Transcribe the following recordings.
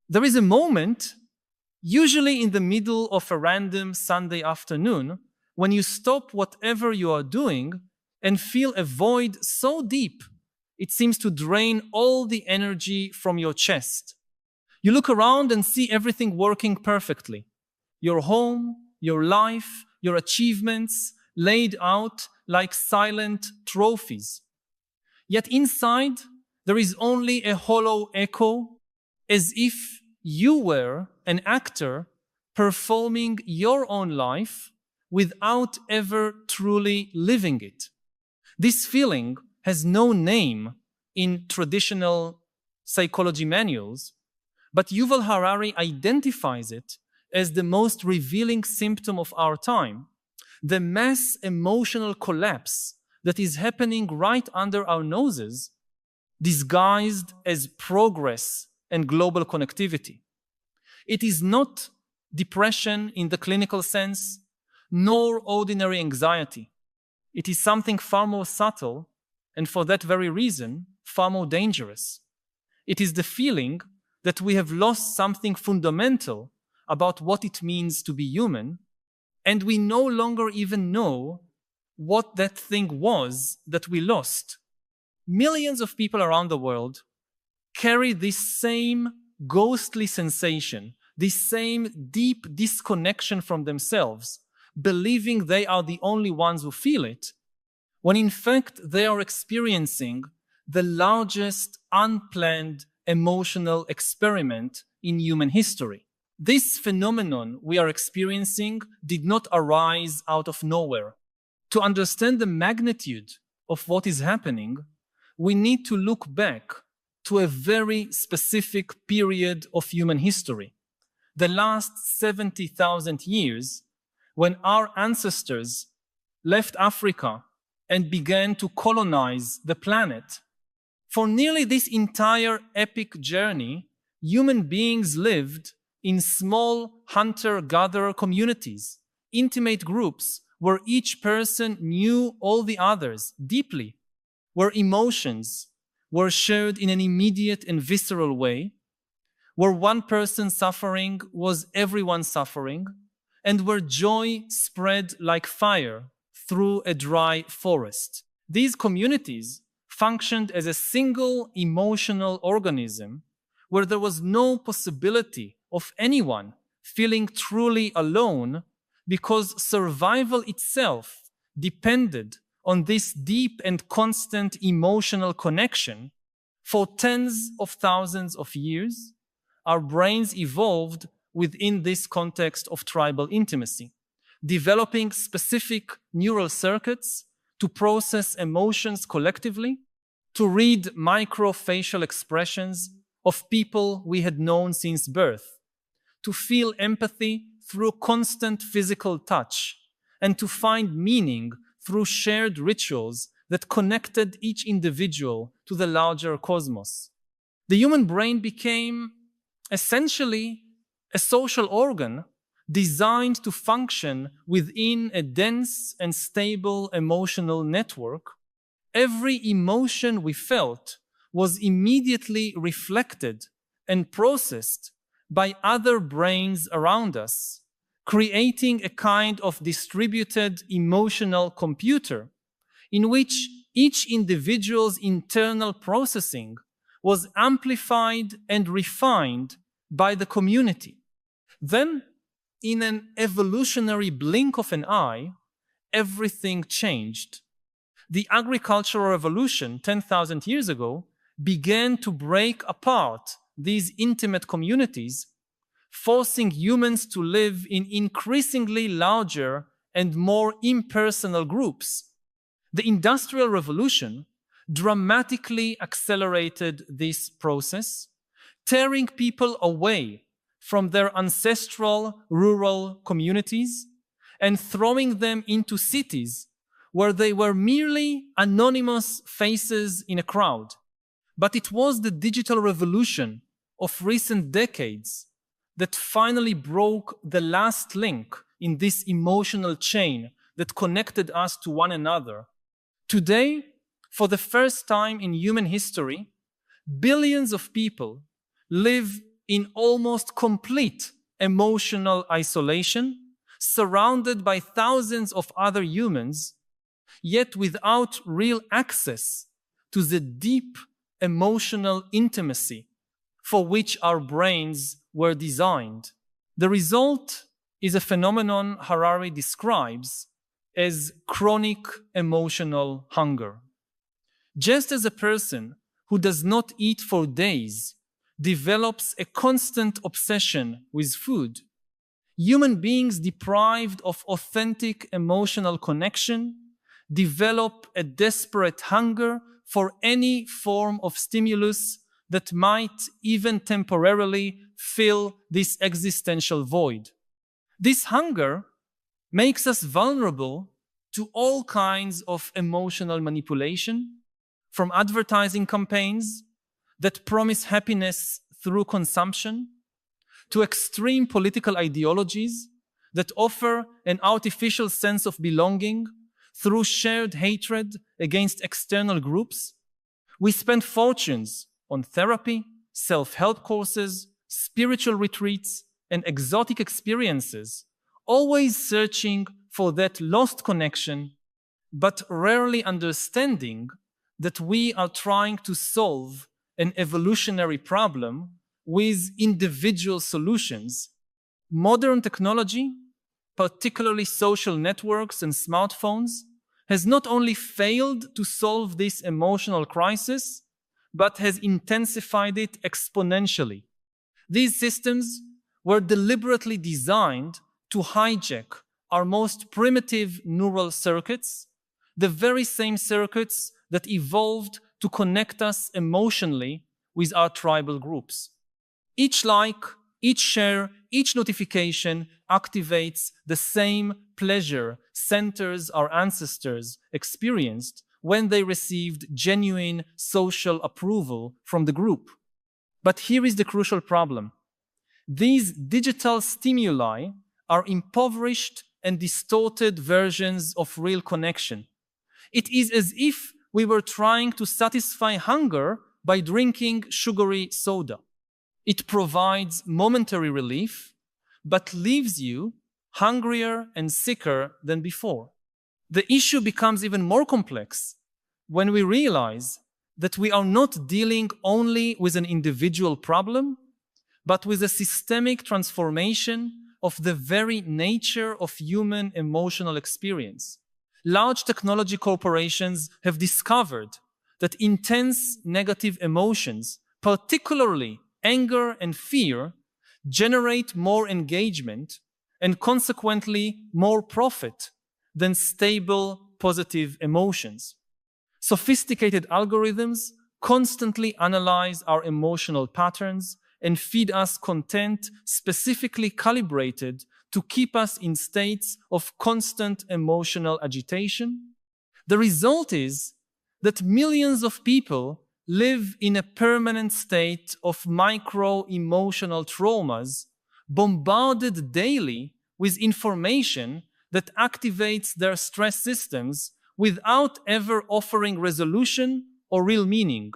There is a moment, usually in the middle of a random Sunday afternoon, when you stop whatever you are doing and feel a void so deep it seems to drain all the energy from your chest. You look around and see everything working perfectly. Your home, your life, your achievements laid out like silent trophies. Yet inside, there is only a hollow echo, as if you were an actor performing your own life without ever truly living it. This feeling has no name in traditional psychology manuals, but Yuval Harari identifies it as the most revealing symptom of our time, the mass emotional collapse that is happening right under our noses, disguised as progress and global connectivity. It is not depression in the clinical sense, nor ordinary anxiety. It is something far more subtle, and for that very reason, far more dangerous. It is the feeling that we have lost something fundamental about what it means to be human, and we no longer even know what that thing was that we lost. Millions of people around the world carry this same ghostly sensation, this same deep disconnection from themselves, believing they are the only ones who feel it, when in fact they are experiencing the largest unplanned emotional experiment in human history. This phenomenon we are experiencing did not arise out of nowhere. To understand the magnitude of what is happening, we need to look back to a very specific period of human history, the last 70,000 years, when our ancestors left Africa and began to colonize the planet. For nearly this entire epic journey, human beings lived in small hunter-gatherer communities, intimate groups where each person knew all the others deeply, where emotions were shared in an immediate and visceral way, where one person's suffering was everyone's suffering, and where joy spread like fire through a dry forest. These communities functioned as a single emotional organism where there was no possibility of anyone feeling truly alone, because survival itself depended on this deep and constant emotional connection. For tens of thousands of years, our brains evolved within this context of tribal intimacy, developing specific neural circuits to process emotions collectively, to read microfacial expressions of people we had known since birth, to feel empathy through constant physical touch, and to find meaning through shared rituals that connected each individual to the larger cosmos. The human brain became essentially a social organ designed to function within a dense and stable emotional network. Every emotion we felt was immediately reflected and processed by other brains around us, creating a kind of distributed emotional computer in which each individual's internal processing was amplified and refined by the community. Then, in an evolutionary blink of an eye, everything changed. The agricultural revolution 10,000 years ago began to break apart these intimate communities, forcing humans to live in increasingly larger and more impersonal groups. The Industrial Revolution dramatically accelerated this process, tearing people away from their ancestral rural communities and throwing them into cities where they were merely anonymous faces in a crowd. But it was the digital revolution of recent decades that finally broke the last link in this emotional chain that connected us to one another. Today, for the first time in human history, billions of people live in almost complete emotional isolation, surrounded by thousands of other humans, yet without real access to the deep emotional intimacy for which our brains were designed. The result is a phenomenon Harari describes as chronic emotional hunger. Just as a person who does not eat for days develops a constant obsession with food, human beings deprived of authentic emotional connection develop a desperate hunger for any form of stimulus that might even temporarily fill this existential void. This hunger makes us vulnerable to all kinds of emotional manipulation, from advertising campaigns that promise happiness through consumption, to extreme political ideologies that offer an artificial sense of belonging through shared hatred against external groups. We spend fortunes on therapy, self-help courses, spiritual retreats, and exotic experiences, always searching for that lost connection, but rarely understanding that we are trying to solve an evolutionary problem with individual solutions. Modern technology, particularly social networks and smartphones, has not only failed to solve this emotional crisis, but has intensified it exponentially. These systems were deliberately designed to hijack our most primitive neural circuits, the very same circuits that evolved to connect us emotionally with our tribal groups. Each like, each share, each notification activates the same pleasure centers our ancestors experienced when they received genuine social approval from the group. But here is the crucial problem. These digital stimuli are impoverished and distorted versions of real connection. It is as if we were trying to satisfy hunger by drinking sugary soda. It provides momentary relief, but leaves you hungrier and sicker than before. The issue becomes even more complex when we realize that we are not dealing only with an individual problem, but with a systemic transformation of the very nature of human emotional experience. Large technology corporations have discovered that intense negative emotions, particularly anger and fear, generate more engagement and consequently more profit than stable positive emotions. Sophisticated algorithms constantly analyze our emotional patterns and feed us content specifically calibrated to keep us in states of constant emotional agitation. The result is that millions of people live in a permanent state of micro-emotional traumas, bombarded daily with information that activates their stress systems without ever offering resolution or real meaning.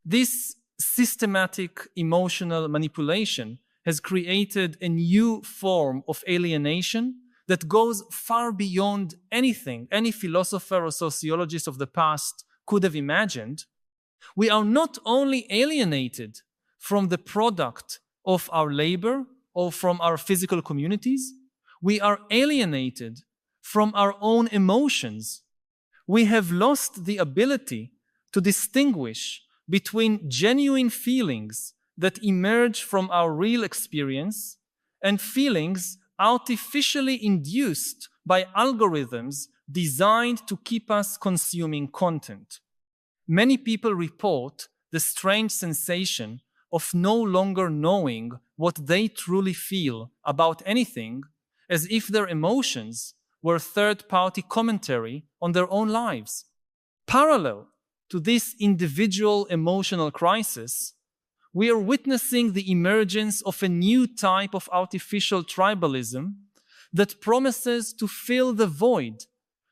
This systematic emotional manipulation has created a new form of alienation that goes far beyond anything any philosopher or sociologist of the past could have imagined. We are not only alienated from the product of our labor or from our physical communities, we are alienated from our own emotions. We have lost the ability to distinguish between genuine feelings that emerge from our real experience and feelings artificially induced by algorithms designed to keep us consuming content. Many people report the strange sensation of no longer knowing what they truly feel about anything, as if their emotions were third-party commentary on their own lives. Parallel to this individual emotional crisis, we are witnessing the emergence of a new type of artificial tribalism that promises to fill the void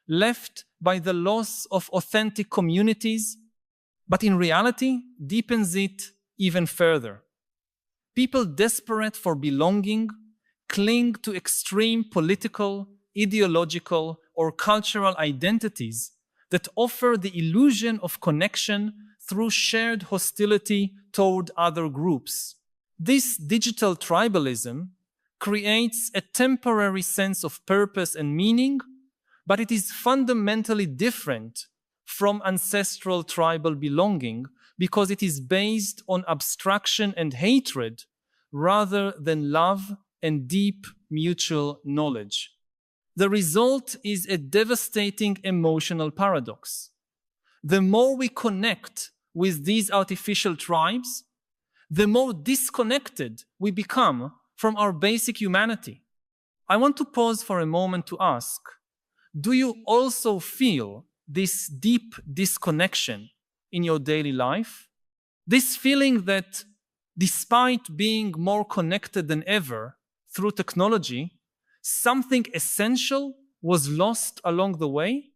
left by the loss of authentic communities, but in reality deepens it even further. People desperate for belonging cling to extreme political, ideological, or cultural identities that offer the illusion of connection through shared hostility toward other groups. This digital tribalism creates a temporary sense of purpose and meaning, but it is fundamentally different from ancestral tribal belonging because it is based on abstraction and hatred rather than love and deep mutual knowledge. The result is a devastating emotional paradox. The more we connect with these artificial tribes, the more disconnected we become from our basic humanity. I want to pause for a moment to ask, do you also feel this deep disconnection in your daily life? This feeling that despite being more connected than ever through technology, something essential was lost along the way?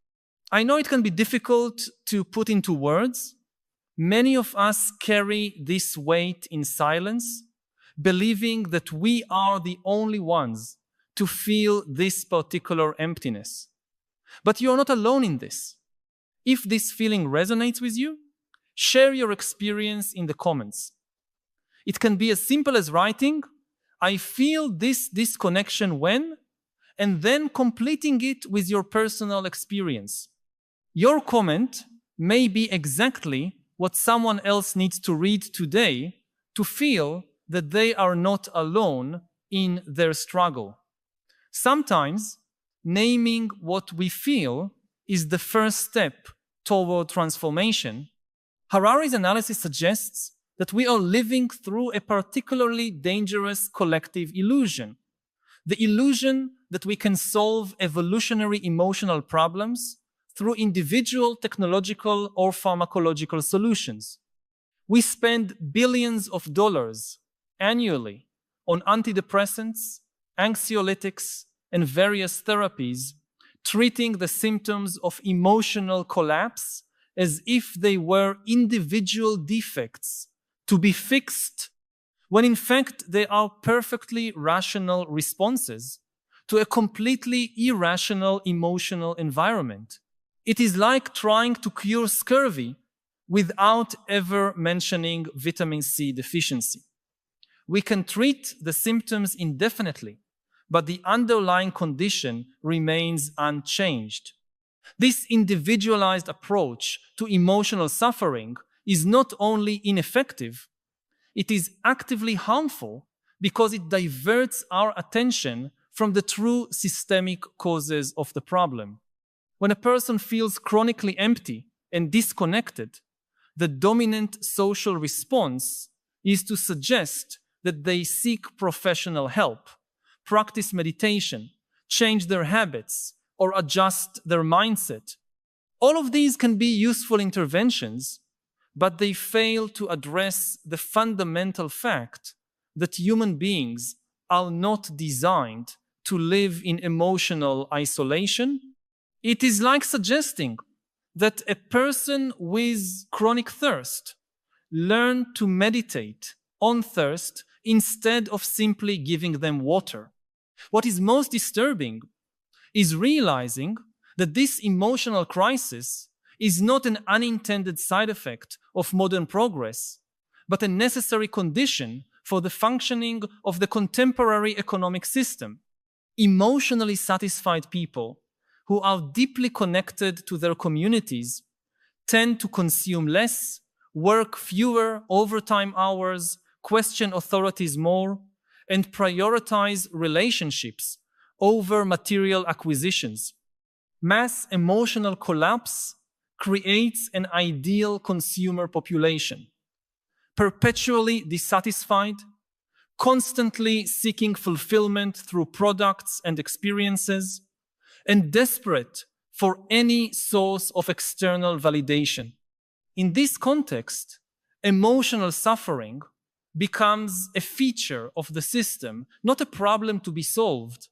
I know it can be difficult to put into words. Many of us carry this weight in silence, believing that we are the only ones to feel this particular emptiness. But you are not alone in this. If this feeling resonates with you, share your experience in the comments. It can be as simple as writing, "I feel this disconnection when," and then completing it with your personal experience. Your comment may be exactly what someone else needs to read today to feel that they are not alone in their struggle. Sometimes, naming what we feel is the first step toward transformation. Harari's analysis suggests that we are living through a particularly dangerous collective illusion. The illusion that we can solve evolutionary emotional problems through individual technological or pharmacological solutions. We spend billions of dollars annually on antidepressants, anxiolytics, and various therapies, treating the symptoms of emotional collapse as if they were individual defects to be fixed, when in fact they are perfectly rational responses to a completely irrational emotional environment. It is like trying to cure scurvy without ever mentioning vitamin C deficiency. We can treat the symptoms indefinitely, but the underlying condition remains unchanged. This individualized approach to emotional suffering is not only ineffective, it is actively harmful because it diverts our attention from the true systemic causes of the problem. When a person feels chronically empty and disconnected, the dominant social response is to suggest that they seek professional help, practice meditation, change their habits, or adjust their mindset. All of these can be useful interventions, but they fail to address the fundamental fact that human beings are not designed to live in emotional isolation. It is like suggesting that a person with chronic thirst learn to meditate on thirst instead of simply giving them water. What is most disturbing is realizing that this emotional crisis is not an unintended side effect of modern progress, but a necessary condition for the functioning of the contemporary economic system. Emotionally satisfied people who are deeply connected to their communities tend to consume less, work fewer overtime hours, question authorities more, and prioritize relationships over material acquisitions. Mass emotional collapse creates an ideal consumer population, perpetually dissatisfied, constantly seeking fulfillment through products and experiences, and desperate for any source of external validation. In this context, emotional suffering becomes a feature of the system, not a problem to be solved.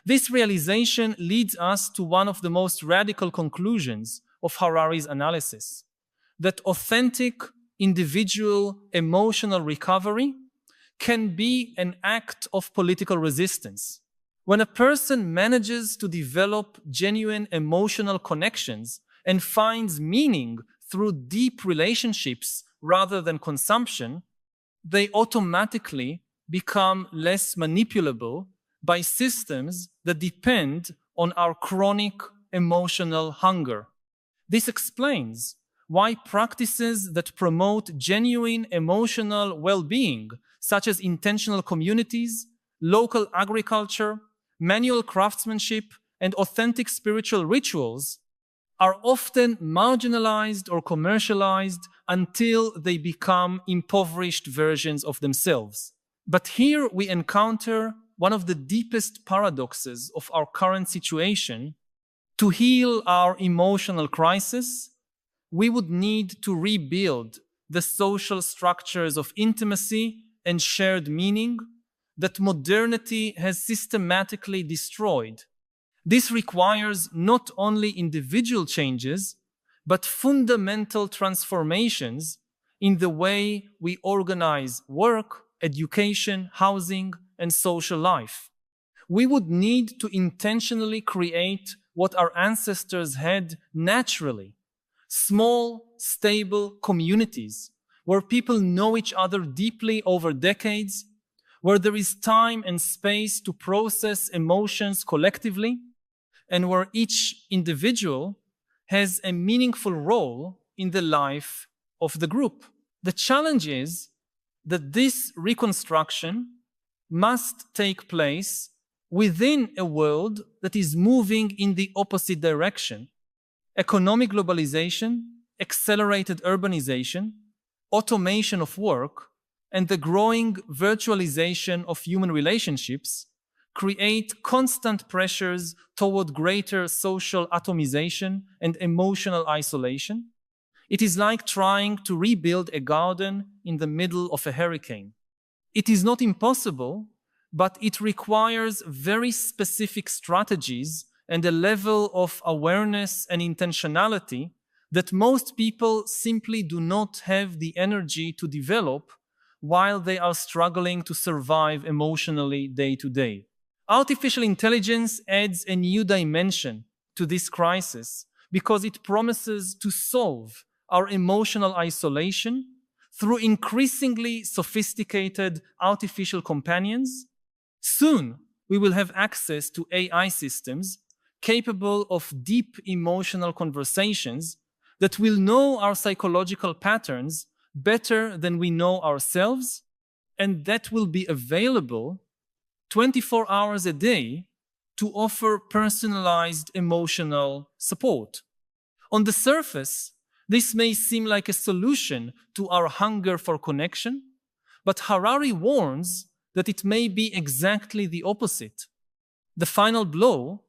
This realization leads us to one of the most radical conclusions of Harari's analysis, that authentic individual emotional recovery can be an act of political resistance. When a person manages to develop genuine emotional connections and finds meaning through deep relationships rather than consumption, they automatically become less manipulable by systems that depend on our chronic emotional hunger. This explains why practices that promote genuine emotional well-being, such as intentional communities, local agriculture, manual craftsmanship, and authentic spiritual rituals, are often marginalized or commercialized until they become impoverished versions of themselves. But here we encounter one of the deepest paradoxes of our current situation. To heal our emotional crisis, we would need to rebuild the social structures of intimacy and shared meaning that modernity has systematically destroyed. This requires not only individual changes, but fundamental transformations in the way we organize work, education, housing, and social life. We would need to intentionally create what our ancestors had naturally: small, stable communities where people know each other deeply over decades, where there is time and space to process emotions collectively, and where each individual has a meaningful role in the life of the group. The challenge is that this reconstruction must take place within a world that is moving in the opposite direction. Economic globalization, accelerated urbanization, automation of work, and the growing virtualization of human relationships create constant pressures toward greater social atomization and emotional isolation. It is like trying to rebuild a garden in the middle of a hurricane. It is not impossible, but it requires very specific strategies and a level of awareness and intentionality that most people simply do not have the energy to develop while they are struggling to survive emotionally day to day. Artificial intelligence adds a new dimension to this crisis because it promises to solve our emotional isolation through increasingly sophisticated artificial companions. Soon, we will have access to AI systems capable of deep emotional conversations that will know our psychological patterns better than we know ourselves, and that will be available 24 hours a day to offer personalized emotional support. On the surface, this may seem like a solution to our hunger for connection, but Harari warns that it may be exactly the opposite, the final blow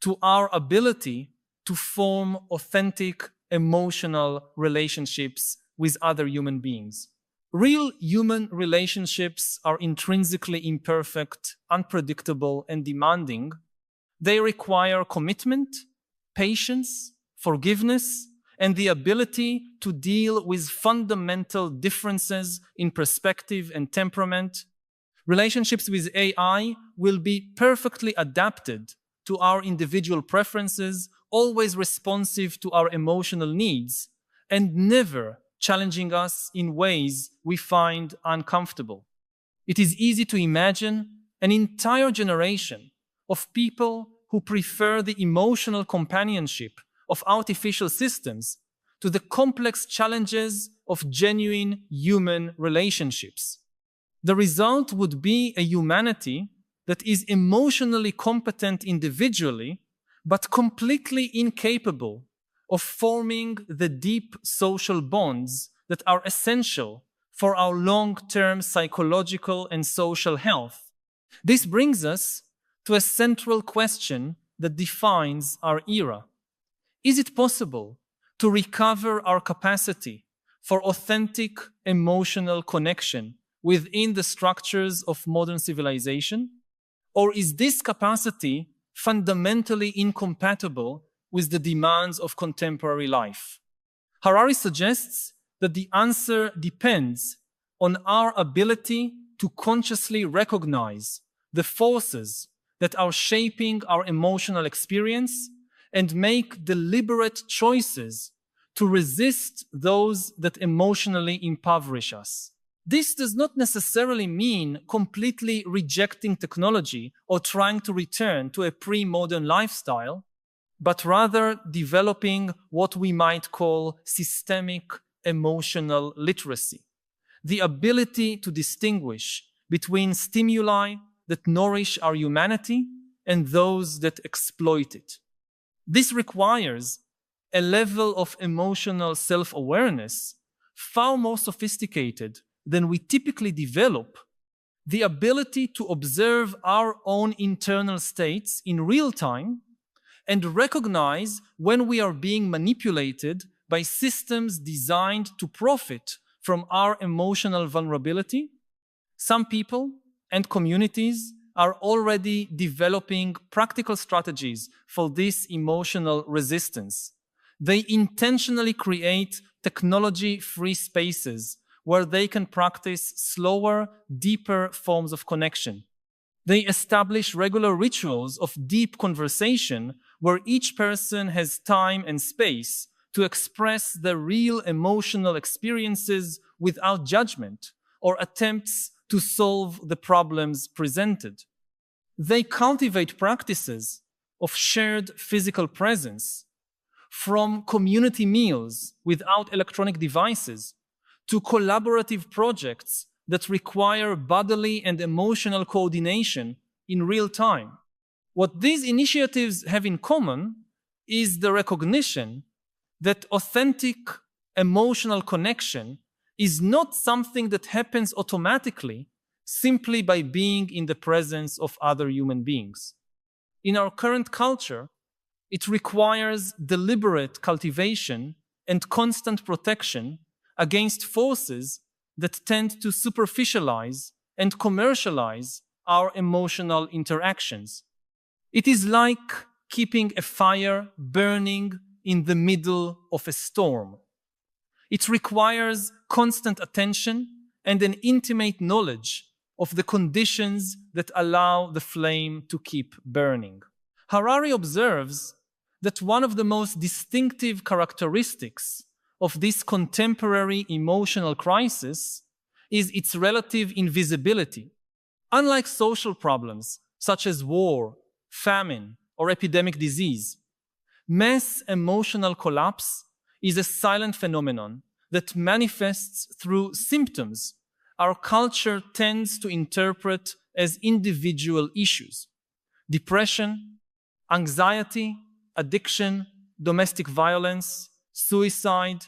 to our ability to form authentic emotional relationships with other human beings. Real human relationships are intrinsically imperfect, unpredictable, and demanding. They require commitment, patience, forgiveness, and the ability to deal with fundamental differences in perspective and temperament. Relationships with AI will be perfectly adapted to our individual preferences, always responsive to our emotional needs, and never challenging us in ways we find uncomfortable. It is easy to imagine an entire generation of people who prefer the emotional companionship of artificial systems to the complex challenges of genuine human relationships. The result would be a humanity that is emotionally competent individually, but completely incapable of forming the deep social bonds that are essential for our long-term psychological and social health. This brings us to a central question that defines our era. Is it possible to recover our capacity for authentic emotional connection within the structures of modern civilization? Or is this capacity fundamentally incompatible with the demands of contemporary life? Harari suggests that the answer depends on our ability to consciously recognize the forces that are shaping our emotional experience and make deliberate choices to resist those that emotionally impoverish us. This does not necessarily mean completely rejecting technology or trying to return to a pre-modern lifestyle, but rather developing what we might call systemic emotional literacy, the ability to distinguish between stimuli that nourish our humanity and those that exploit it. This requires a level of emotional self-awareness far more sophisticated than we typically develop, the ability to observe our own internal states in real time and recognize when we are being manipulated by systems designed to profit from our emotional vulnerability. Some people and communities are already developing practical strategies for this emotional resistance. They intentionally create technology-free spaces where they can practice slower, deeper forms of connection. They establish regular rituals of deep conversation where each person has time and space to express their real emotional experiences without judgment or attempts to solve the problems presented. They cultivate practices of shared physical presence, from community meals without electronic devices to collaborative projects that require bodily and emotional coordination in real time. What these initiatives have in common is the recognition that authentic emotional connection is not something that happens automatically simply by being in the presence of other human beings. In our current culture, it requires deliberate cultivation and constant protection against forces that tend to superficialize and commercialize our emotional interactions. It is like keeping a fire burning in the middle of a storm. It requires constant attention and an intimate knowledge of the conditions that allow the flame to keep burning. Harari observes that one of the most distinctive characteristics of this contemporary emotional crisis is its relative invisibility. Unlike social problems such as war, famine, or epidemic disease, mass emotional collapse is a silent phenomenon that manifests through symptoms our culture tends to interpret as individual issues: depression, anxiety, addiction, domestic violence, suicide,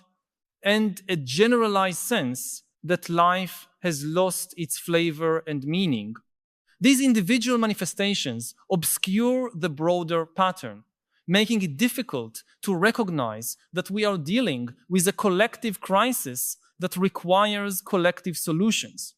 and a generalized sense that life has lost its flavor and meaning. These individual manifestations obscure the broader pattern, making it difficult to recognize that we are dealing with a collective crisis that requires collective solutions.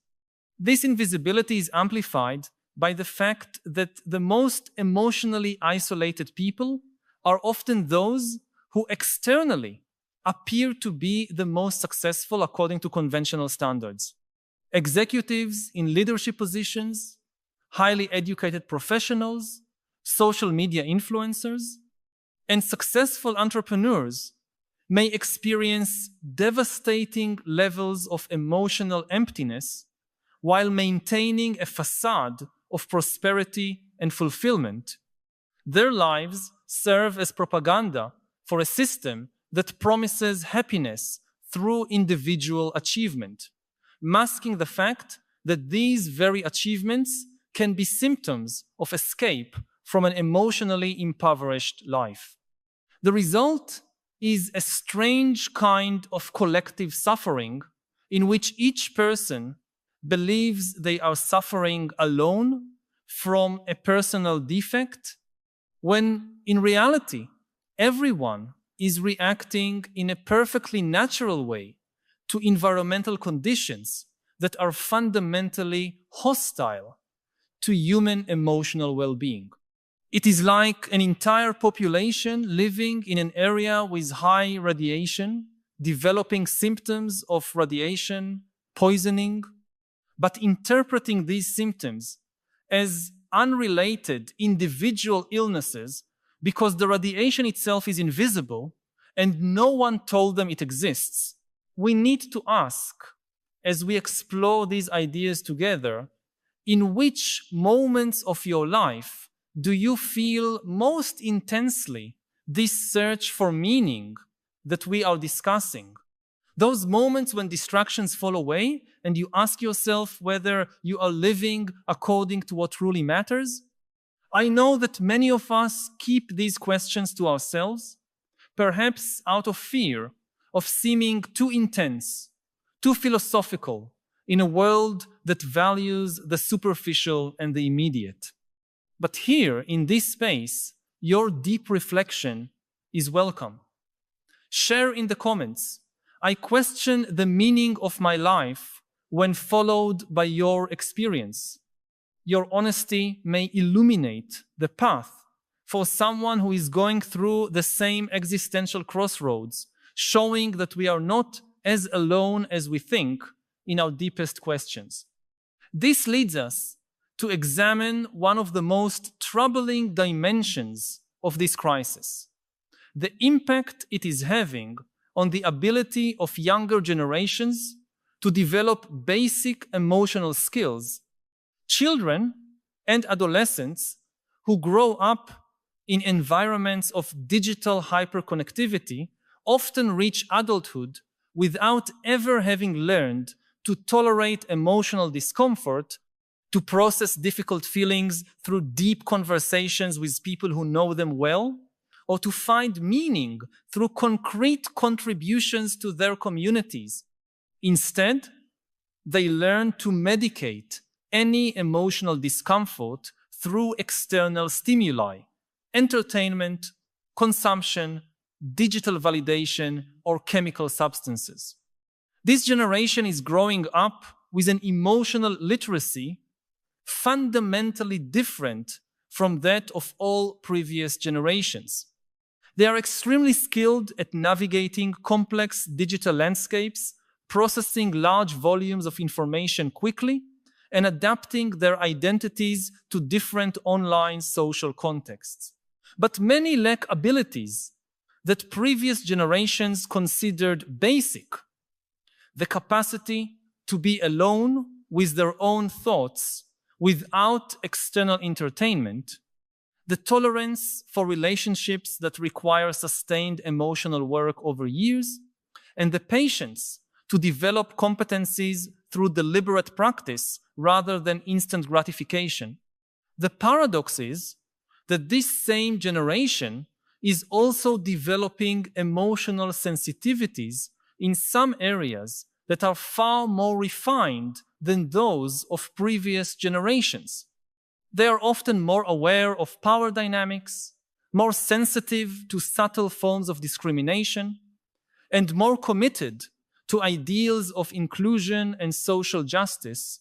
This invisibility is amplified by the fact that the most emotionally isolated people are often those who externally appear to be the most successful according to conventional standards. Executives in leadership positions, highly educated professionals, social media influencers, and successful entrepreneurs may experience devastating levels of emotional emptiness while maintaining a facade of prosperity and fulfillment. Their lives serve as propaganda for a system that promises happiness through individual achievement, masking the fact that these very achievements can be symptoms of escape from an emotionally impoverished life. The result is a strange kind of collective suffering in which each person believes they are suffering alone from a personal defect, when in reality, everyone is reacting in a perfectly natural way to environmental conditions that are fundamentally hostile to human emotional well-being. It is like an entire population living in an area with high radiation, developing symptoms of radiation poisoning, but interpreting these symptoms as unrelated individual illnesses because the radiation itself is invisible and no one told them it exists. We need to ask, as we explore these ideas together, in which moments of your life do you feel most intensely this search for meaning that we are discussing? Those moments when distractions fall away and you ask yourself whether you are living according to what truly matters? I know that many of us keep these questions to ourselves, perhaps out of fear of seeming too intense, too philosophical in a world that values the superficial and the immediate. But here, in this space, your deep reflection is welcome. Share in the comments. I question the meaning of my life when followed by your experience. Your honesty may illuminate the path for someone who is going through the same existential crossroads, showing that we are not as alone as we think in our deepest questions. This leads us to examine one of the most troubling dimensions of this crisis: the impact it is having on the ability of younger generations to develop basic emotional skills. Children and adolescents who grow up in environments of digital hyperconnectivity often reach adulthood without ever having learned to tolerate emotional discomfort, to process difficult feelings through deep conversations with people who know them well, or to find meaning through concrete contributions to their communities. Instead, they learn to medicate any emotional discomfort through external stimuli, entertainment, consumption, digital validation, or chemical substances. This generation is growing up with an emotional literacy fundamentally different from that of all previous generations. They are extremely skilled at navigating complex digital landscapes, processing large volumes of information quickly, and adapting their identities to different online social contexts. But many lack abilities that previous generations considered basic: the capacity to be alone with their own thoughts without external entertainment, the tolerance for relationships that require sustained emotional work over years, and the patience to develop competencies through deliberate practice rather than instant gratification. The paradox is that this same generation is also developing emotional sensitivities in some areas that are far more refined than those of previous generations. They are often more aware of power dynamics, more sensitive to subtle forms of discrimination, and more committed to ideals of inclusion and social justice.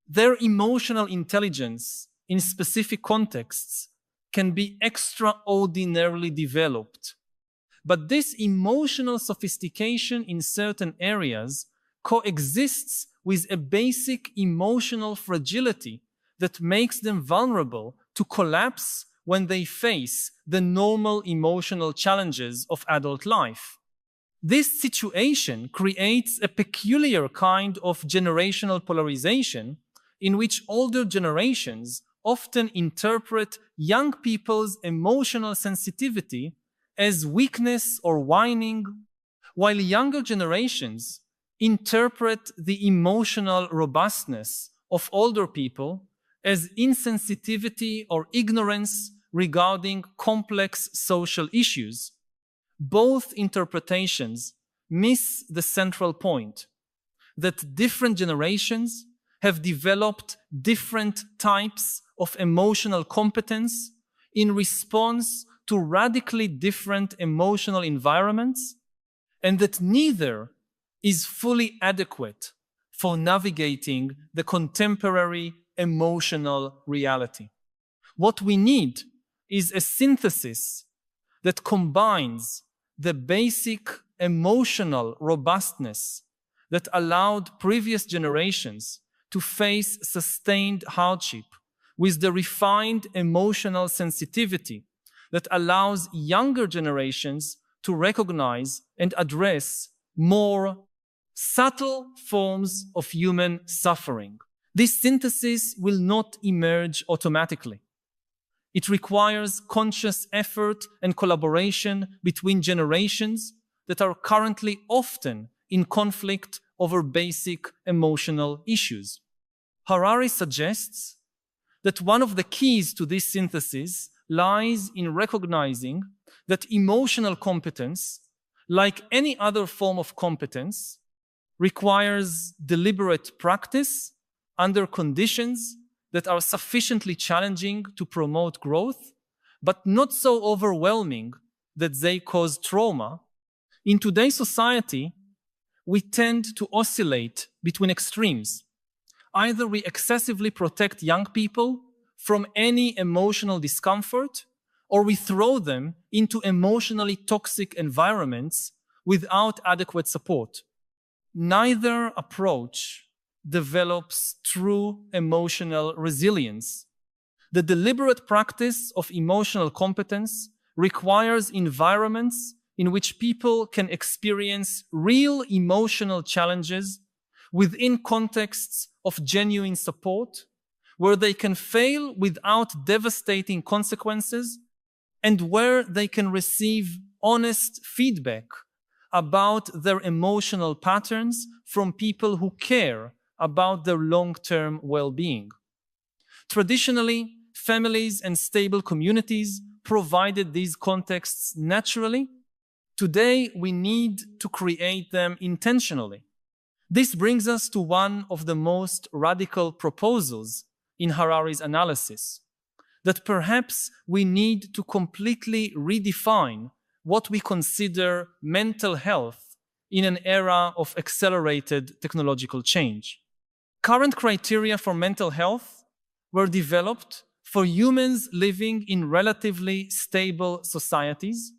Their emotional intelligence in specific contexts can be extraordinarily developed. But this emotional sophistication in certain areas coexists with a basic emotional fragility that makes them vulnerable to collapse when they face the normal emotional challenges of adult life. This situation creates a peculiar kind of generational polarization in which older generations often interpret young people's emotional sensitivity as weakness or whining, while younger generations interpret the emotional robustness of older people as insensitivity or ignorance regarding complex social issues. Both interpretations miss the central point that different generations have developed different types of emotional competence in response to radically different emotional environments, and that neither is fully adequate for navigating the contemporary emotional reality. What we need is a synthesis that combines the basic emotional robustness that allowed previous generations to face sustained hardship with the refined emotional sensitivity that allows younger generations to recognize and address more subtle forms of human suffering. This synthesis will not emerge automatically. It requires conscious effort and collaboration between generations that are currently often in conflict over basic emotional issues. Harari suggests that one of the keys to this synthesis lies in recognizing that emotional competence, like any other form of competence, requires deliberate practice under conditions that are sufficiently challenging to promote growth, but not so overwhelming that they cause trauma. In today's society, we tend to oscillate between extremes. Either we excessively protect young people from any emotional discomfort, or we throw them into emotionally toxic environments without adequate support. Neither approach develops true emotional resilience. The deliberate practice of emotional competence requires environments in which people can experience real emotional challenges within contexts of genuine support, where they can fail without devastating consequences, and where they can receive honest feedback about their emotional patterns from people who care about their long-term well-being. Traditionally, families and stable communities provided these contexts naturally. Today, we need to create them intentionally. This brings us to one of the most radical proposals in Harari's analysis, that perhaps we need to completely redefine what we consider mental health in an era of accelerated technological change. Current criteria for mental health were developed for humans living in relatively stable societies,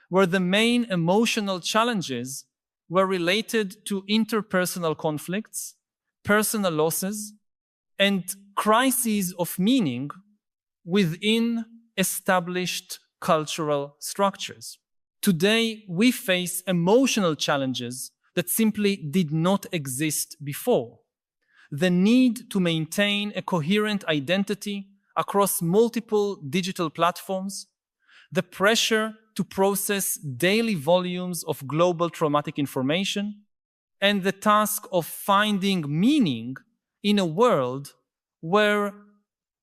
where the main emotional challenges were related to interpersonal conflicts, personal losses, and crises of meaning within established cultural structures. Today, we face emotional challenges that simply did not exist before. The need to maintain a coherent identity across multiple digital platforms, the pressure to process daily volumes of global traumatic information, and the task of finding meaning in a world where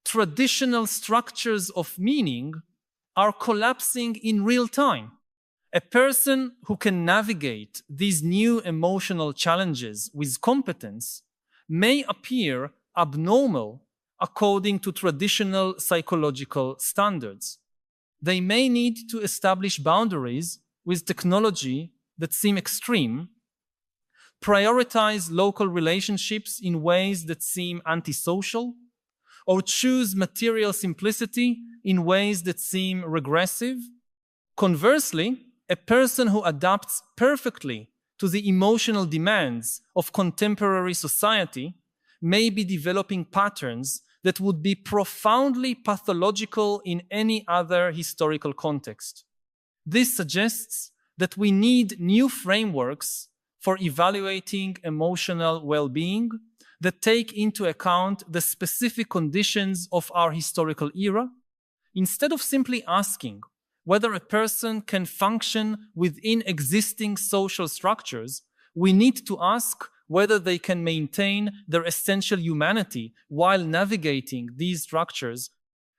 traditional structures of meaning are collapsing in real time. A person who can navigate these new emotional challenges with competence may appear abnormal according to traditional psychological standards. They may need to establish boundaries with technology that seem extreme, prioritize local relationships in ways that seem antisocial, or choose material simplicity in ways that seem regressive. Conversely, a person who adapts perfectly to the emotional demands of contemporary society may be developing patterns that would be profoundly pathological in any other historical context. This suggests that we need new frameworks for evaluating emotional well-being that take into account the specific conditions of our historical era, instead of simply asking whether a person can function within existing social structures. We need to ask whether they can maintain their essential humanity while navigating these structures,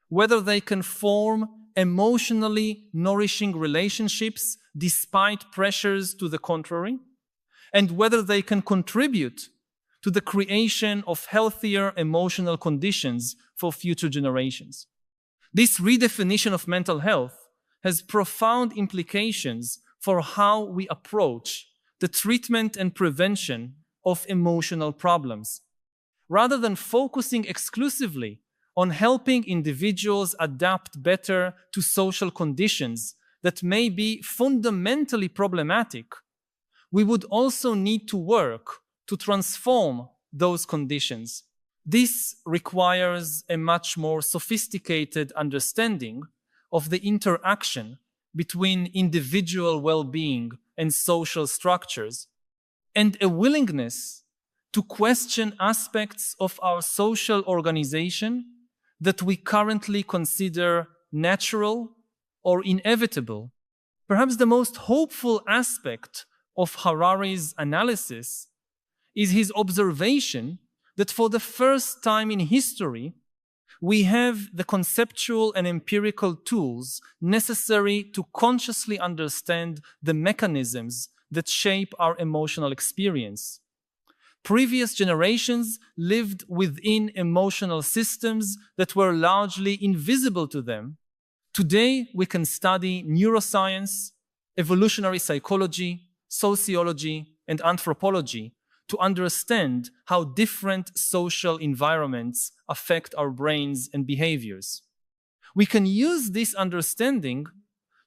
whether they can form emotionally nourishing relationships despite pressures to the contrary, and whether they can contribute to the creation of healthier emotional conditions for future generations. This redefinition of mental health has profound implications for how we approach the treatment and prevention of emotional problems. Rather than focusing exclusively on helping individuals adapt better to social conditions that may be fundamentally problematic, we would also need to work to transform those conditions. This requires a much more sophisticated understanding of the interaction between individual well-being and social structures, and a willingness to question aspects of our social organization that we currently consider natural or inevitable. Perhaps the most hopeful aspect of Harari's analysis is his observation that for the first time in history, we have the conceptual and empirical tools necessary to consciously understand the mechanisms that shape our emotional experience. Previous generations lived within emotional systems that were largely invisible to them. Today, we can study neuroscience, evolutionary psychology, sociology, and anthropology to understand how different social environments affect our brains and behaviors. We can use this understanding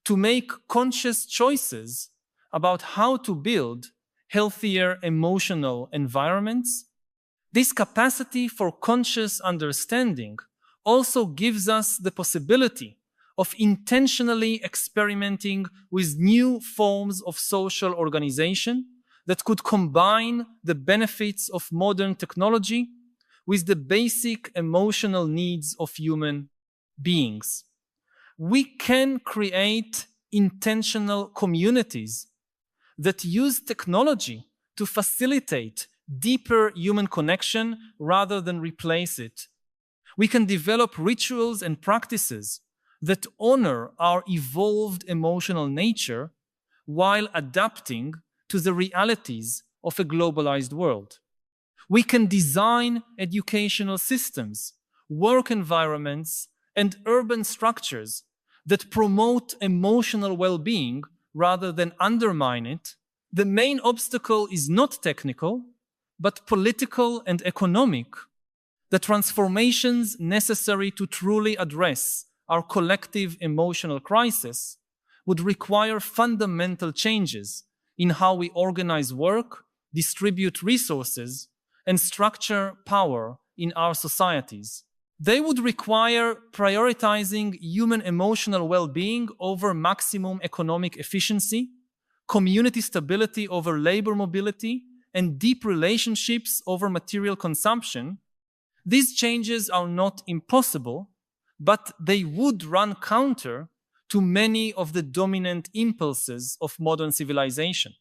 to make conscious choices about how to build healthier emotional environments. This capacity for conscious understanding also gives us the possibility of intentionally experimenting with new forms of social organization that could combine the benefits of modern technology with the basic emotional needs of human beings. We can create intentional communities that use technology to facilitate deeper human connection rather than replace it. We can develop rituals and practices that honor our evolved emotional nature while adapting to the realities of a globalized world. We can design educational systems, work environments, and urban structures that promote emotional well-being rather than undermine it. The main obstacle is not technical, but political and economic. The transformations necessary to truly address our collective emotional crisis would require fundamental changes in how we organize work, distribute resources, and structure power in our societies. They would require prioritizing human emotional well-being over maximum economic efficiency, community stability over labor mobility, and deep relationships over material consumption. These changes are not impossible, but they would run counter to many of the dominant impulses of modern civilization.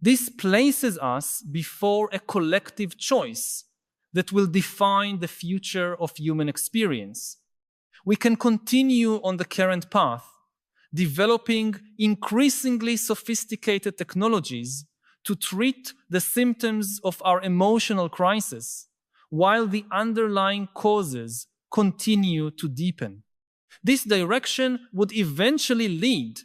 This places us before a collective choice that will define the future of human experience. We can continue on the current path, developing increasingly sophisticated technologies to treat the symptoms of our emotional crisis, while the underlying causes continue to deepen. This direction would eventually lead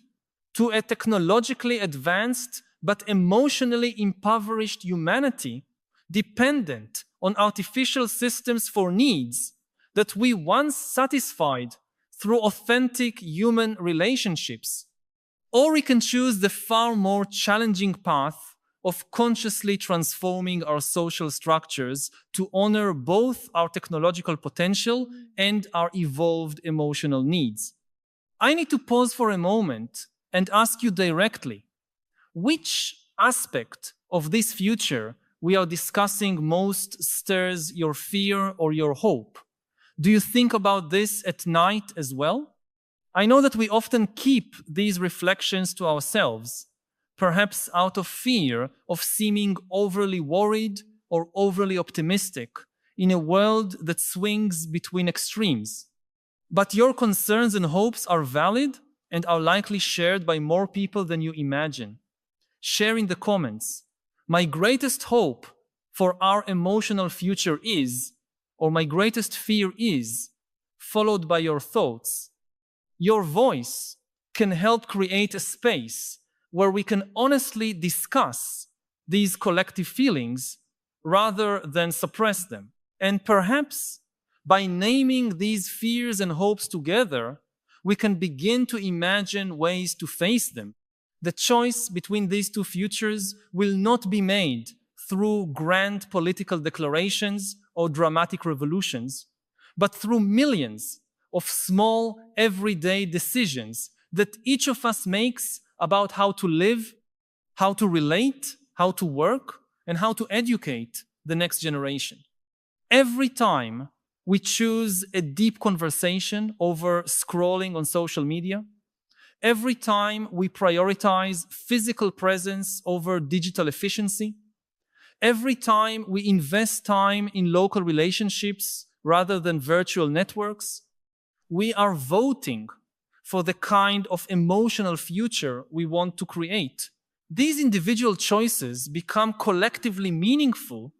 to a technologically advanced but emotionally impoverished humanity dependent on artificial systems for needs that we once satisfied through authentic human relationships. Or we can choose the far more challenging path of consciously transforming our social structures to honor both our technological potential and our evolved emotional needs. I need to pause for a moment and ask you directly, which aspect of this future we are discussing most stirs your fear or your hope? Do you think about this at night as well? I know that we often keep these reflections to ourselves, perhaps out of fear of seeming overly worried or overly optimistic in a world that swings between extremes. But your concerns and hopes are valid and are likely shared by more people than you imagine. Share in the comments. My greatest hope for our emotional future is, or my greatest fear is, followed by your thoughts. Your voice can help create a space where we can honestly discuss these collective feelings rather than suppress them. And perhaps by naming these fears and hopes together, we can begin to imagine ways to face them. The choice between these two futures will not be made through grand political declarations or dramatic revolutions, but through millions of small, everyday decisions that each of us makes about how to live, how to relate, how to work, and how to educate the next generation. Every time we choose a deep conversation over scrolling on social media, every time we prioritize physical presence over digital efficiency, every time we invest time in local relationships rather than virtual networks, we are voting for the kind of emotional future we want to create. These individual choices become collectively meaningful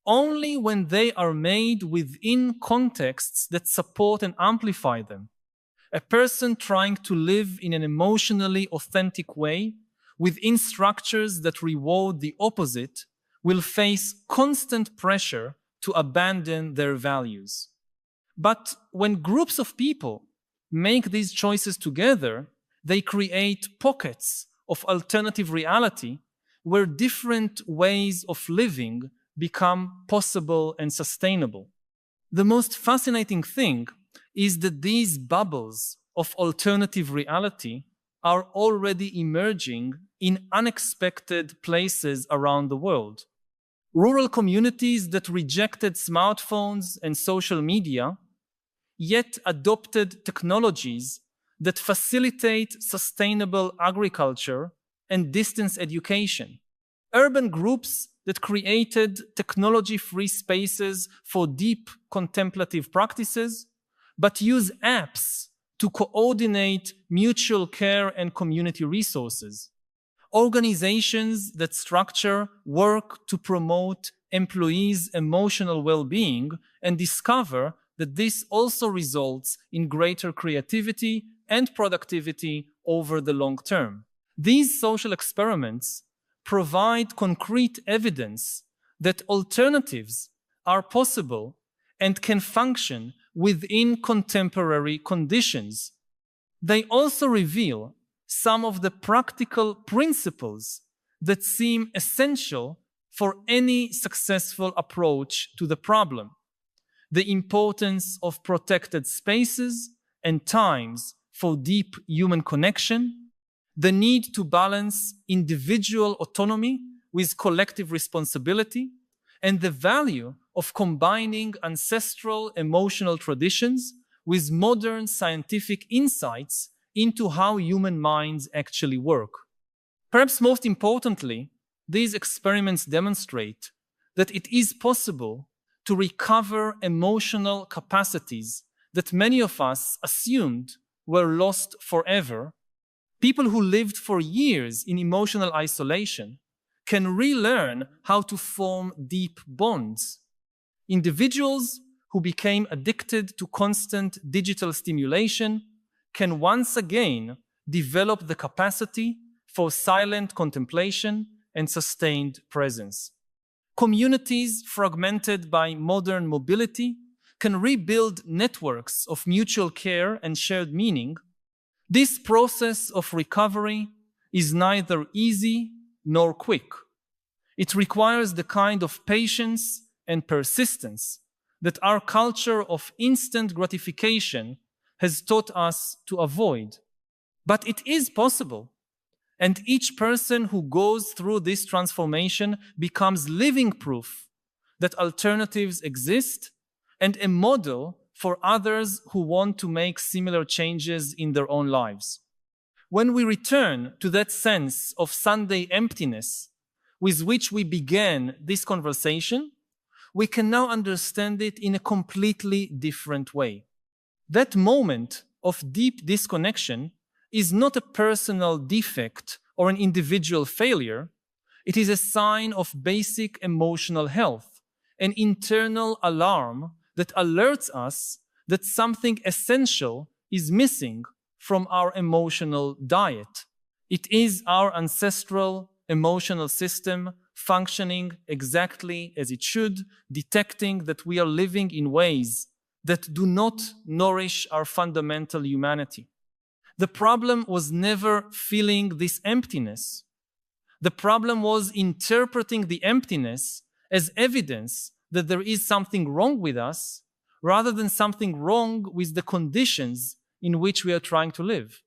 only when they are made within contexts that support and amplify them. A person trying to live in an emotionally authentic way within structures that reward the opposite will face constant pressure to abandon their values. But when groups of people make these choices together, they create pockets of alternative reality where different ways of living become possible and sustainable. The most fascinating thing is that these bubbles of alternative reality are already emerging in unexpected places around the world. Rural communities that rejected smartphones and social media yet adopted technologies that facilitate sustainable agriculture and distance education. Urban groups that created technology-free spaces for deep contemplative practices, but use apps to coordinate mutual care and community resources. Organizations that structure work to promote employees' emotional well-being and discover that this also results in greater creativity and productivity over the long term. These social experiments provide concrete evidence that alternatives are possible and can function within contemporary conditions. They also reveal some of the practical principles that seem essential for any successful approach to the problem. The importance of protected spaces and times for deep human connection, the need to balance individual autonomy with collective responsibility, and the value of combining ancestral emotional traditions with modern scientific insights into how human minds actually work. Perhaps most importantly, these experiments demonstrate that it is possible to recover emotional capacities that many of us assumed were lost forever. People who lived for years in emotional isolation can relearn how to form deep bonds. Individuals who became addicted to constant digital stimulation can once again develop the capacity for silent contemplation and sustained presence. Communities fragmented by modern mobility can rebuild networks of mutual care and shared meaning. This process of recovery is neither easy nor quick. It requires the kind of patience and persistence that our culture of instant gratification has taught us to avoid. But it is possible, and each person who goes through this transformation becomes living proof that alternatives exist and a model for others who want to make similar changes in their own lives. When we return to that sense of Sunday emptiness with which we began this conversation, we can now understand it in a completely different way. That moment of deep disconnection is not a personal defect or an individual failure. It is a sign of basic emotional health, an internal alarm that alerts us that something essential is missing from our emotional diet. It is our ancestral emotional system functioning exactly as it should, detecting that we are living in ways that do not nourish our fundamental humanity. The problem was never filling this emptiness. The problem was interpreting the emptiness as evidence that there is something wrong with us rather than something wrong with the conditions in which we are trying to live.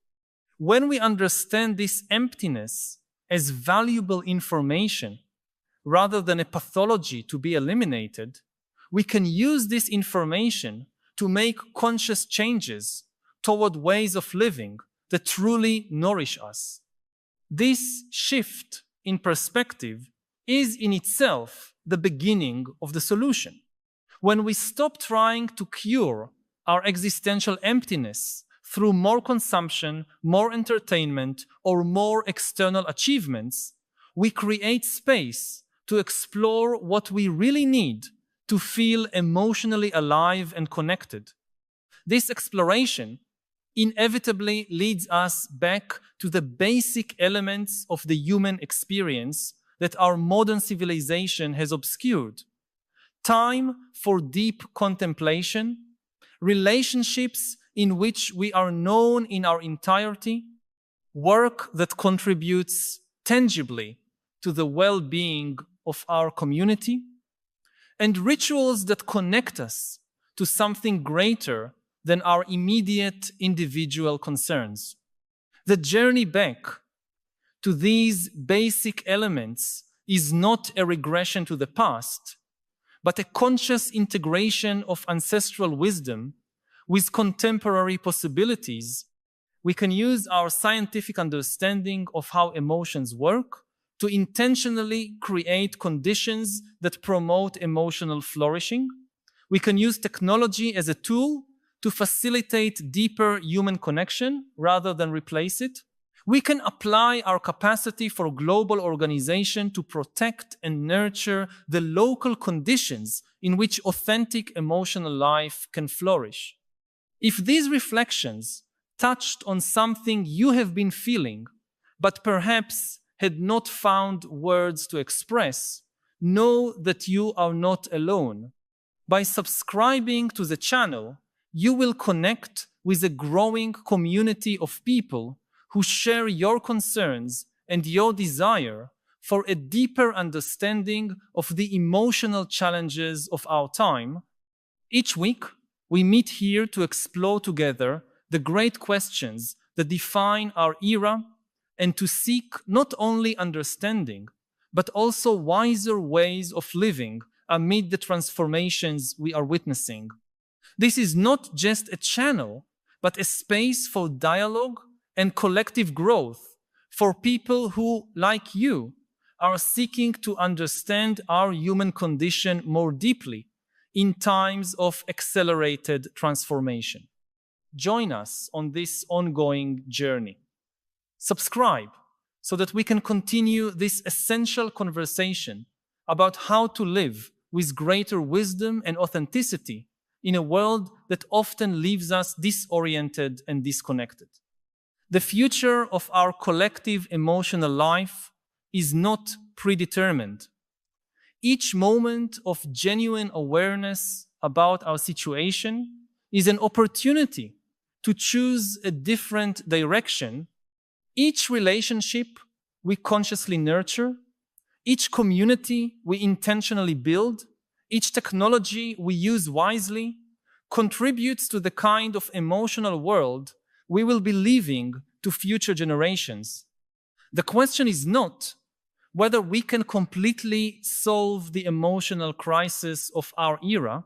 When we understand this emptiness as valuable information rather than a pathology to be eliminated, we can use this information to make conscious changes toward ways of living that truly nourish us. This shift in perspective is in itself the beginning of the solution. When we stop trying to cure our existential emptiness through more consumption, more entertainment, or more external achievements, we create space to explore what we really need to feel emotionally alive and connected. This exploration inevitably leads us back to the basic elements of the human experience that our modern civilization has obscured: time for deep contemplation, relationships in which we are known in our entirety, work that contributes tangibly to the well-being of our community, and rituals that connect us to something greater than our immediate individual concerns. The journey back to these basic elements is not a regression to the past, but a conscious integration of ancestral wisdom with contemporary possibilities. We can use our scientific understanding of how emotions work to intentionally create conditions that promote emotional flourishing. We can use technology as a tool to facilitate deeper human connection rather than replace it. We can apply our capacity for global organization to protect and nurture the local conditions in which authentic emotional life can flourish. If these reflections touched on something you have been feeling, but perhaps had not found words to express, know that you are not alone. By subscribing to the channel, you will connect with a growing community of people who share your concerns and your desire for a deeper understanding of the emotional challenges of our time. Each week, we meet here to explore together the great questions that define our era and to seek not only understanding, but also wiser ways of living amid the transformations we are witnessing. This is not just a channel, but a space for dialogue and collective growth for people who, like you, are seeking to understand our human condition more deeply in times of accelerated transformation. Join us on this ongoing journey. Subscribe so that we can continue this essential conversation about how to live with greater wisdom and authenticity in a world that often leaves us disoriented and disconnected. The future of our collective emotional life is not predetermined. Each moment of genuine awareness about our situation is an opportunity to choose a different direction. Each relationship we consciously nurture, each community we intentionally build, each technology we use wisely contributes to the kind of emotional world we will be leaving to future generations. The question is not whether we can completely solve the emotional crisis of our era,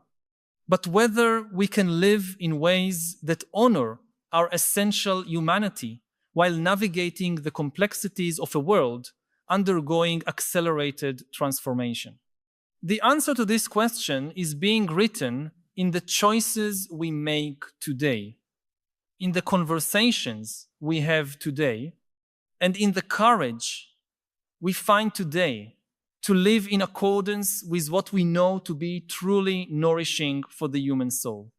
but whether we can live in ways that honor our essential humanity while navigating the complexities of a world undergoing accelerated transformation. The answer to this question is being written in the choices we make today, in the conversations we have today, and in the courage we find today to live in accordance with what we know to be truly nourishing for the human soul.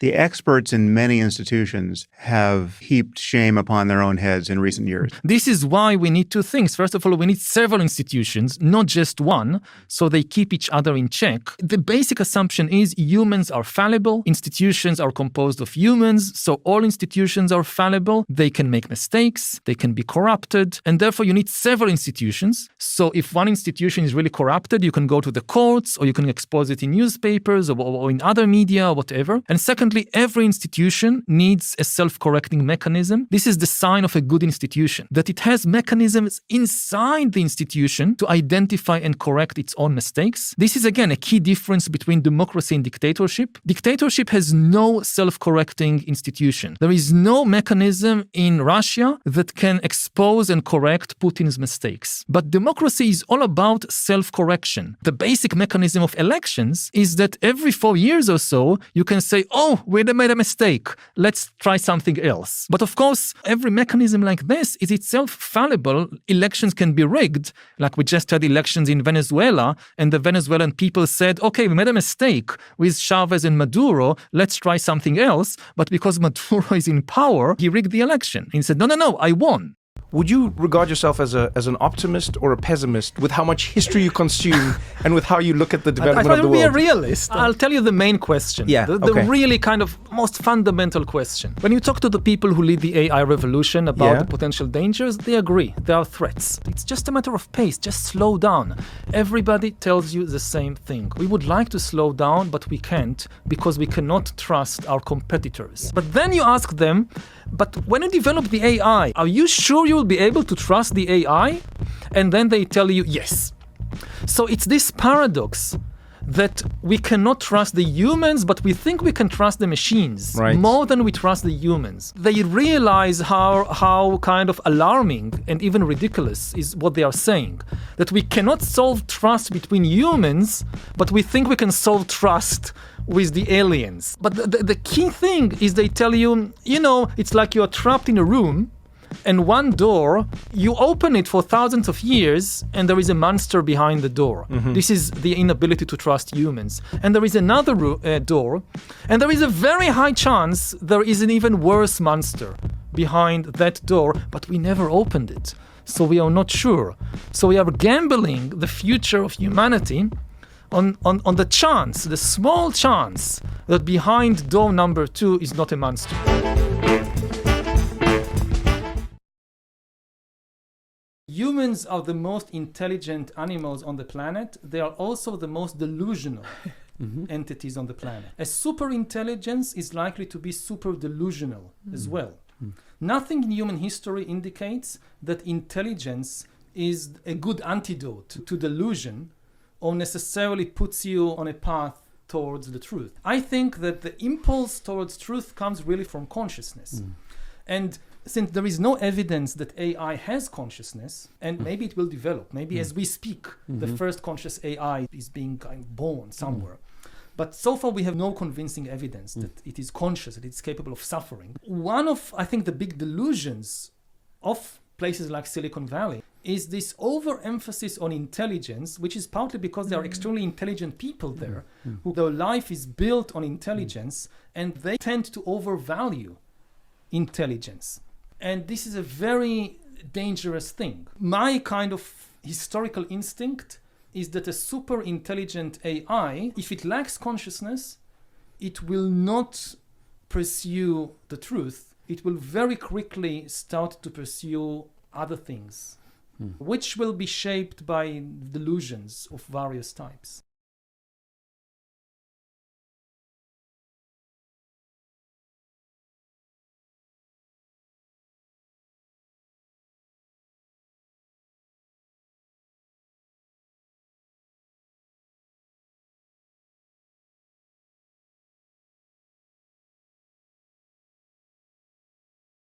The experts in many institutions have heaped shame upon their own heads in recent years. This is why we need two things. First of all, we need several institutions, not just one, so they keep each other in check. The basic assumption is humans are fallible. Institutions are composed of humans, so all institutions are fallible. They can make mistakes, they can be corrupted, and therefore you need several institutions. So if one institution is really corrupted, you can go to the courts, or you can expose it in newspapers or in other media or whatever. And secondly, every institution needs a self-correcting mechanism. This is the sign of a good institution, that it has mechanisms inside the institution to identify and correct its own mistakes. This is, again, a key difference between democracy and dictatorship. Dictatorship has no self-correcting institution. There is no mechanism in Russia that can expose and correct Putin's mistakes. But democracy is all about self-correction. The basic mechanism of elections is that every 4 years or so, you can say, oh, we made a mistake. Let's try something else. But of course, every mechanism like this is itself fallible. Elections can be rigged. Like we just had elections in Venezuela, and the Venezuelan people said, okay, we made a mistake with Chavez and Maduro. Let's try something else. But because Maduro is in power, he rigged the election. He said, no, I won. Would you regard yourself as an optimist or a pessimist with how much history you consume and with how you look at the development of the world? I would be a realist. I'll tell you the main question. The really kind of most fundamental question. When you talk to the people who lead the AI revolution about the potential dangers, they agree. There are threats. It's just a matter of pace. Just slow down. Everybody tells you the same thing. We would like to slow down, but we can't because we cannot trust our competitors. But then you ask them, but when you develop the AI, are you sure you will be able to trust the AI? And then they tell you yes. So it's this paradox that we cannot trust the humans, but we think we can trust the machines more than we trust the humans. They realize how kind of alarming and even ridiculous is what they are saying. That we cannot solve trust between humans, but we think we can solve trust with the aliens. But the key thing is they tell you, it's like you're trapped in a room, and one door, you open it for thousands of years, and there is a monster behind the door. Mm-hmm. This is the inability to trust humans. And there is another door, and there is a very high chance there is an even worse monster behind that door, but we never opened it. So we are not sure. So we are gambling the future of humanity on the chance, the small chance, that behind door number 2 is not a monster. Humans are the most intelligent animals on the planet. They are also the most delusional entities on the planet. A super intelligence is likely to be super delusional as well. Nothing in human history indicates that intelligence is a good antidote to delusion or necessarily puts you on a path towards the truth. I think that the impulse towards truth comes really from consciousness. And since there is no evidence that AI has consciousness, and maybe it will develop, maybe as we speak, the first conscious AI is being kind of born somewhere. But so far we have no convincing evidence that it is conscious, that it's capable of suffering. One of, I think, the big delusions of places like Silicon Valley is this overemphasis on intelligence, which is partly because there are extremely intelligent people there, who their life is built on intelligence, and they tend to overvalue intelligence. And this is a very dangerous thing. My kind of historical instinct is that a super intelligent AI, if it lacks consciousness, it will not pursue the truth. It will very quickly start to pursue other things, which will be shaped by delusions of various types.